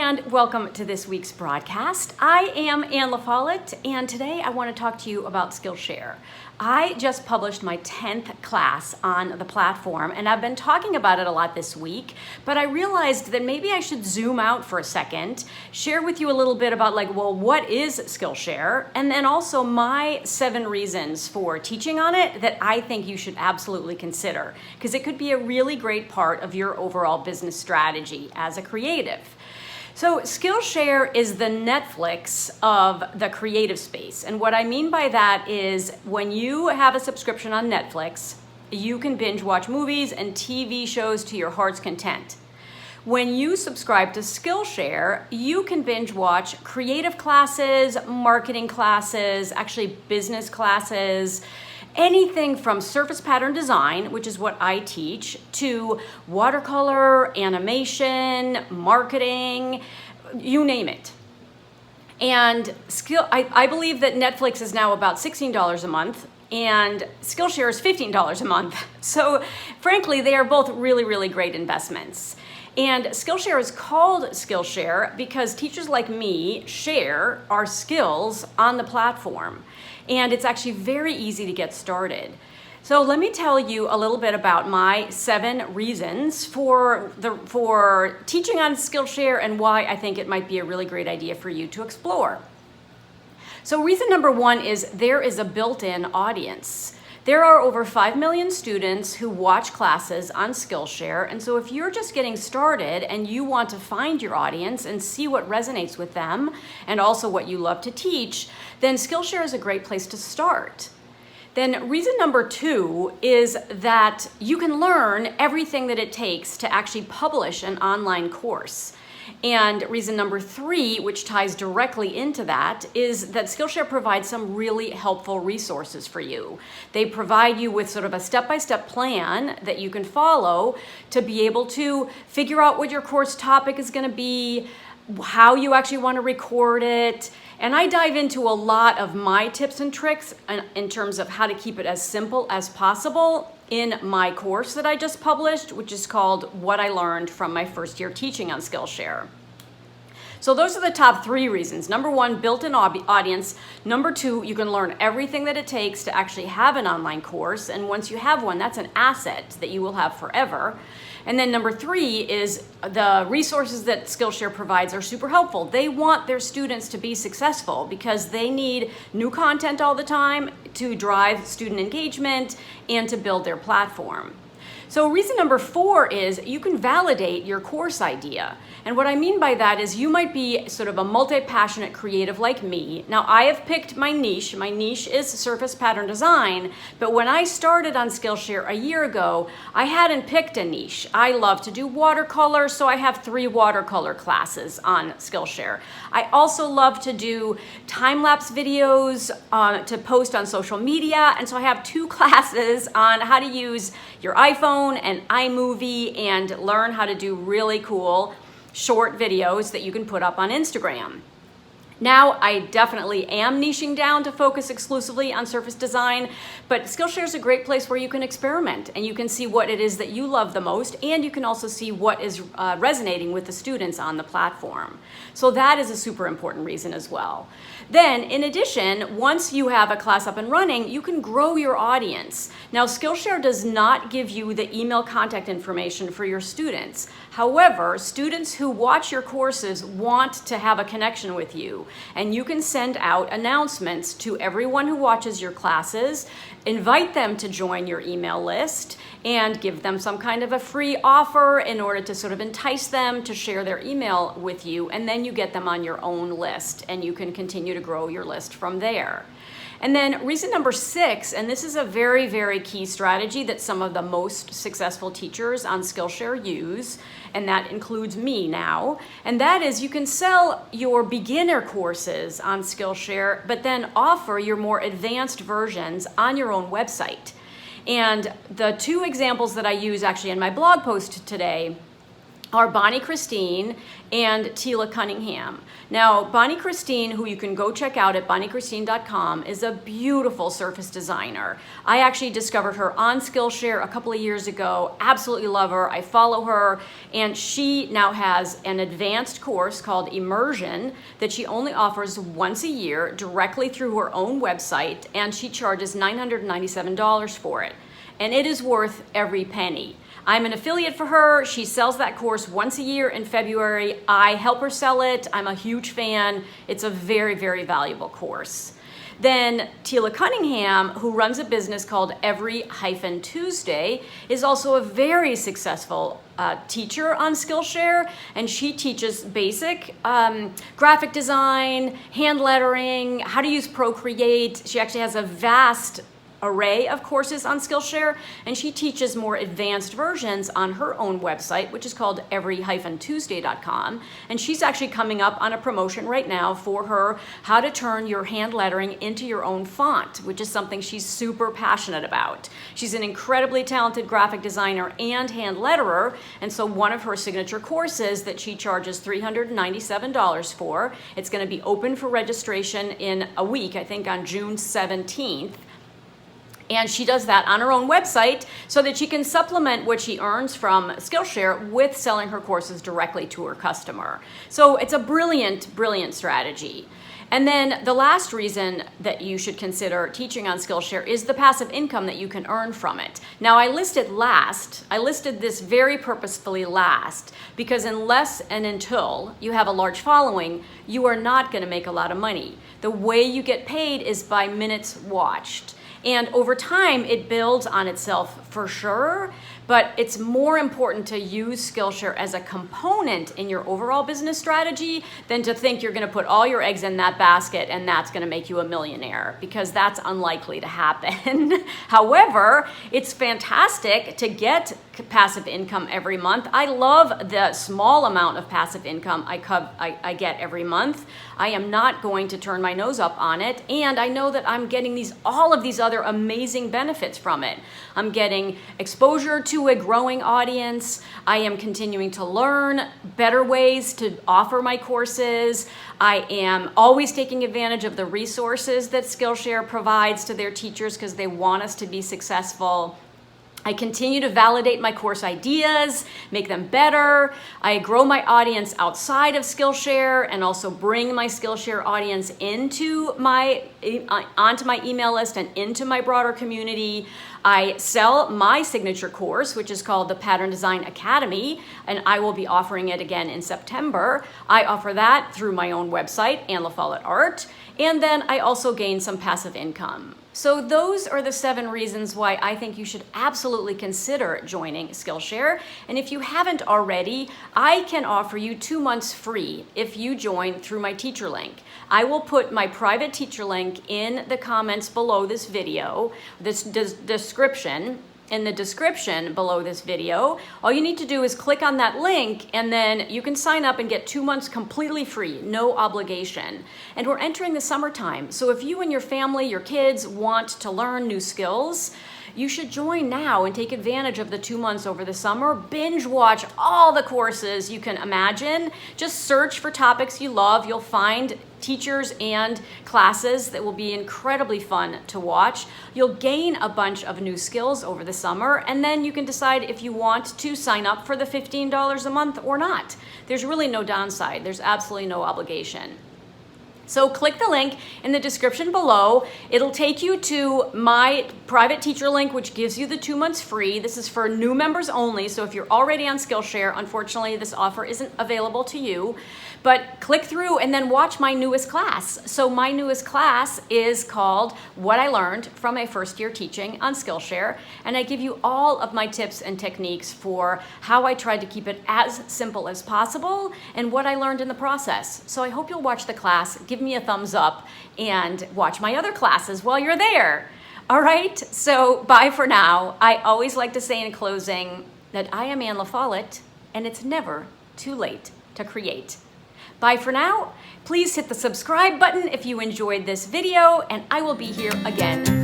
and welcome to this week's broadcast. I am Ann LaFollette, and today I want to talk to you about Skillshare. I just published my 10th class on the platform, and I've been talking about it a lot this week, but I realized that maybe I should zoom out for a second, share with you a little bit about what is Skillshare, and then also my 7 reasons for teaching on it that I think you should absolutely consider, because it could be a really great part of your overall business strategy as a creative. So Skillshare is the Netflix of the creative space. And what I mean by that is when you have a subscription on Netflix, you can binge watch movies and TV shows to your heart's content. When you subscribe to Skillshare, you can binge watch creative classes, marketing classes, actually business classes, anything from surface pattern design, which is what I teach, to watercolor, animation, marketing, you name it. And I believe that Netflix is now about $16 a month, and Skillshare is $15 a month. So frankly, they are both really, really great investments. And Skillshare is called Skillshare because teachers like me share our skills on the platform. And it's actually very easy to get started. So let me tell you a little bit about my 7 reasons for teaching on Skillshare and why I think it might be a really great idea for you to explore. So reason number 1 is there is a built-in audience. There are over 5 million students who watch classes on Skillshare, and so if you're just getting started and you want to find your audience and see what resonates with them and also what you love to teach, then Skillshare is a great place to start. Then reason number 2 is that you can learn everything that it takes to actually publish an online course. And reason number 3, which ties directly into that, is that Skillshare provides some really helpful resources for you. They provide you with sort of a step-by-step plan that you can follow to be able to figure out what your course topic is going to be, how you actually want to record it. And I dive into a lot of my tips and tricks in terms of how to keep it as simple as possible in my course that I just published, which is called What I Learned from My First Year Teaching on Skillshare. So those are the top 3 reasons. Number 1, built-in audience. Number 2, you can learn everything that it takes to actually have an online course. And once you have one, that's an asset that you will have forever. And then number 3 is the resources that Skillshare provides are super helpful. They want their students to be successful because they need new content all the time to drive student engagement and to build their platform. So reason number 4 is you can validate your course idea. And what I mean by that is you might be sort of a multi-passionate creative like me. Now I have picked my niche. My niche is surface pattern design, but when I started on Skillshare a year ago, I hadn't picked a niche. I love to do watercolor, so I have 3 watercolor classes on Skillshare. I also love to do time-lapse videos to post on social media, and so I have 2 classes on how to use your iPhone and iMovie and learn how to do really cool short videos that you can put up on Instagram. Now, I definitely am niching down to focus exclusively on surface design, but Skillshare is a great place where you can experiment and you can see what it is that you love the most, and you can also see what is resonating with the students on the platform. So that is a super important reason as well. Then, in addition, once you have a class up and running, you can grow your audience. Now, Skillshare does not give you the email contact information for your students. However, students who watch your courses want to have a connection with you, and you can send out announcements to everyone who watches your classes, invite them to join your email list, and give them some kind of a free offer in order to sort of entice them to share their email with you, and then you get them on your own list, and you can continue to grow your list from there. And then reason number 6, and this is a very, very key strategy that some of the most successful teachers on Skillshare use, and that includes me now, and that is you can sell your beginner courses on Skillshare, but then offer your more advanced versions on your own website. And the 2 examples that I use actually in my blog post today are Bonnie Christine and Tila Cunningham. Now, Bonnie Christine, who you can go check out at bonniechristine.com, is a beautiful surface designer. I actually discovered her on Skillshare a couple of years ago. Absolutely love her. I follow her, and she now has an advanced course called Immersion that she only offers once a year directly through her own website, and she charges $997 for it. And it is worth every penny. I'm an affiliate for her. She sells that course once a year in February. I help her sell it. I'm a huge fan. It's a very, very valuable course. Then Tila Cunningham, who runs a business called Every-Tuesday, is also a very successful teacher on Skillshare, and she teaches basic graphic design, hand lettering, how to use Procreate. She actually has a vast array of courses on Skillshare, and she teaches more advanced versions on her own website, which is called every-tuesday.com. And she's actually coming up on a promotion right now for her how to turn your hand lettering into your own font, which is something she's super passionate about. She's an incredibly talented graphic designer and hand letterer, and so one of her signature courses that she charges $397 for, it's going to be open for registration in a week, I think on June 17th. And she does that on her own website so that she can supplement what she earns from Skillshare with selling her courses directly to her customer. So it's a brilliant, brilliant strategy. And then the last reason that you should consider teaching on Skillshare is the passive income that you can earn from it. Now, I listed this very purposefully last, because unless and until you have a large following, you are not going to make a lot of money. The way you get paid is by minutes watched. And over time, it builds on itself for sure, but it's more important to use Skillshare as a component in your overall business strategy than to think you're going to put all your eggs in that basket and that's going to make you a millionaire, because that's unlikely to happen. However, it's fantastic to get passive income every month. I love the small amount of passive income I get every month. I am not going to turn my nose up on it, and I know that I'm getting all of these other amazing benefits from it. I'm getting exposure to a growing audience. I am continuing to learn better ways to offer my courses. I am always taking advantage of the resources that Skillshare provides to their teachers because they want us to be successful. I continue to validate my course ideas, make them better. I grow my audience outside of Skillshare and also bring my Skillshare audience onto my email list and into my broader community. I sell my signature course, which is called the Pattern Design Academy, and I will be offering it again in September. I offer that through my own website, Ann LaFollette Art, and then I also gain some passive income. So those are the 7 reasons why I think you should absolutely consider joining Skillshare. And if you haven't already, I can offer you 2 months free if you join through my teacher link. I will put my private teacher link in the comments below this video, this description. In the description below this video, all you need to do is click on that link, and then you can sign up and get 2 months completely free, no obligation. And we're entering the summertime, so if you and your family, your kids want to learn new skills, you should join now and take advantage of the 2 months over the summer. Binge watch all the courses you can imagine. Just search for topics you love. You'll find teachers and classes that will be incredibly fun to watch. You'll gain a bunch of new skills over the summer, and then you can decide if you want to sign up for the $15 a month or not. There's really no downside. There's absolutely no obligation. So click the link in the description below. It'll take you to my private teacher link, which gives you the 2 months free. This is for new members only, so if you're already on Skillshare, unfortunately this offer isn't available to you. But click through and then watch my newest class. So my newest class is called What I Learned from a First Year Teaching on Skillshare, and I give you all of my tips and techniques for how I tried to keep it as simple as possible and what I learned in the process. So I hope you'll watch the class, give me a thumbs up, and watch my other classes while you're there. All right, so bye for now. I always like to say in closing that I am Ann LaFollette, and it's never too late to create. Bye for now. Please hit the subscribe button if you enjoyed this video, and I will be here again